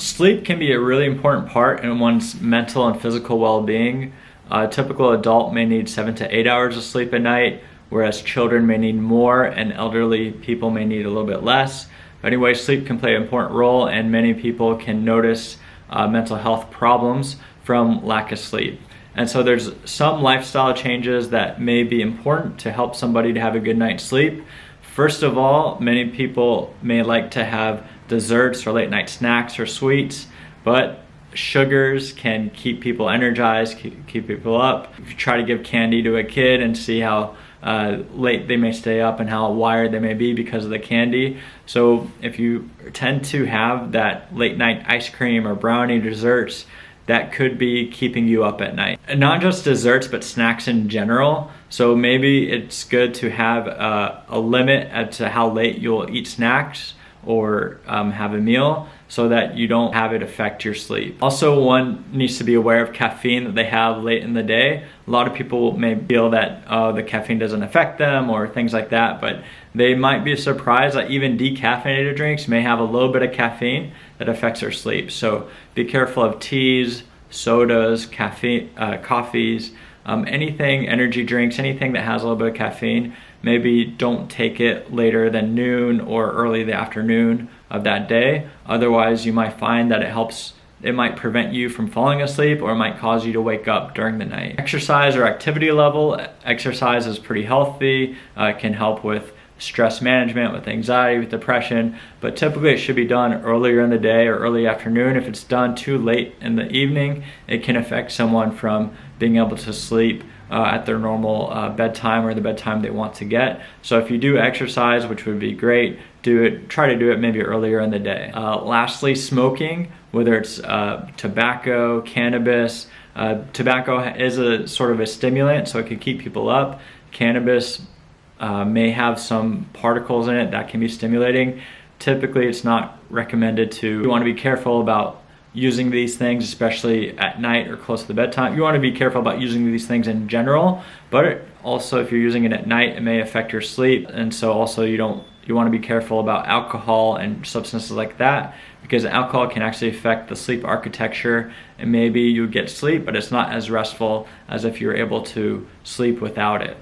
Sleep can be a really important part in one's mental and physical well-being. A typical adult may need 7 to 8 hours of sleep a night, whereas children may need more and elderly people may need a little bit less. But anyway, sleep can play an important role, and many people can notice mental health problems from lack of sleep. And so there's some lifestyle changes that may be important to help somebody to have a good night's sleep. First of all, many people may like to have desserts or late night snacks or sweets, but sugars can keep people energized, keep people up. If you try to give candy to a kid and see how late they may stay up and how wired they may be because of the candy. So if you tend to have that late night ice cream or brownie desserts, that could be keeping you up at night. And not just desserts, but snacks in general. So maybe it's good to have a limit as to how late you'll eat snacks or have a meal, so that you don't have it affect your sleep. Also, one needs to be aware of caffeine that they have late in the day. A lot of people may feel that the caffeine doesn't affect them or things like that, but they might be surprised that even decaffeinated drinks may have a little bit of caffeine that affects their sleep. So be careful of teas, sodas, caffeine, coffees, anything, energy drinks, anything that has a little bit of caffeine. Maybe don't take it later than noon or early the afternoon of that day. Otherwise, you might find that it might prevent you from falling asleep, or it might cause you to wake up during the night. Exercise or activity level. Exercise is pretty healthy. It can help with stress management, with anxiety, with depression, but typically it should be done earlier in the day or early afternoon. If it's done too late in the evening, it can affect someone from being able to sleep at their normal bedtime or the bedtime they want to get. So if you do exercise, which would be great, try to do it maybe earlier in the day. Lastly, smoking, whether it's tobacco, cannabis. Tobacco is a sort of a stimulant, so it can keep people up. Cannabis may have some particles in it that can be stimulating. Typically, it's not recommended to. You want to be careful about using these things, especially at night or close to the bedtime. You want to be careful about using these things in general, but also if you're using it at night, it may affect your sleep. And so also you want to be careful about alcohol and substances like that, because alcohol can actually affect the sleep architecture, and maybe you get sleep, but it's not as restful as if you're able to sleep without it.